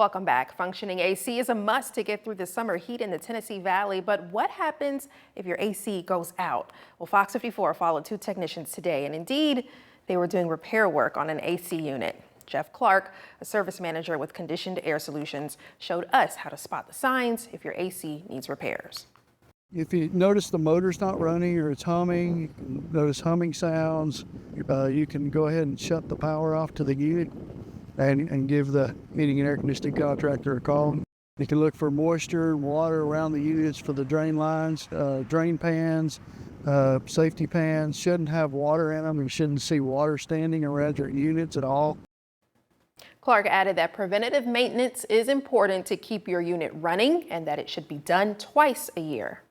Welcome back. Functioning AC is a must to get through the summer heat in the Tennessee Valley, but what happens if your AC goes out? Well, Fox 54 followed two technicians today, and indeed, they were doing repair work on an AC unit. Jeff Clark, a service manager with Conditioned Air Solutions, showed us how to spot the signs if your AC needs repairs. If you notice the motor's not running or it's humming, you can notice humming sounds, you can go ahead and shut the power off to the unit and give the heating and air conditioning contractor a call. You can look for moisture and water around the units for the drain lines, drain pans, safety pans. Shouldn't have water in them. You shouldn't see water standing around your units at all. Clark added that preventative maintenance is important to keep your unit running and that it should be done twice a year.